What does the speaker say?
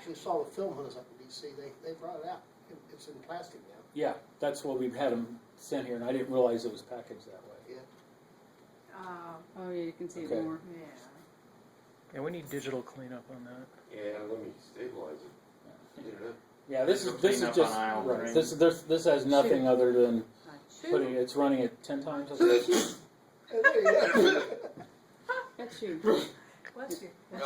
actually saw the film hunters up in DC. They brought it out. It's in plastic now. Yeah, that's what we've had them sent here, and I didn't realize it was packaged that way. Yeah. Oh yeah, you can see Okay. it more. Yeah. Yeah, we need digital cleanup on that. Yeah, let me stabilize it. Internet. Yeah, this Go is clean up just on aisle right. three. This has nothing other than Shoot. putting. It's running it 10 times. There you go. That's you. Bless you.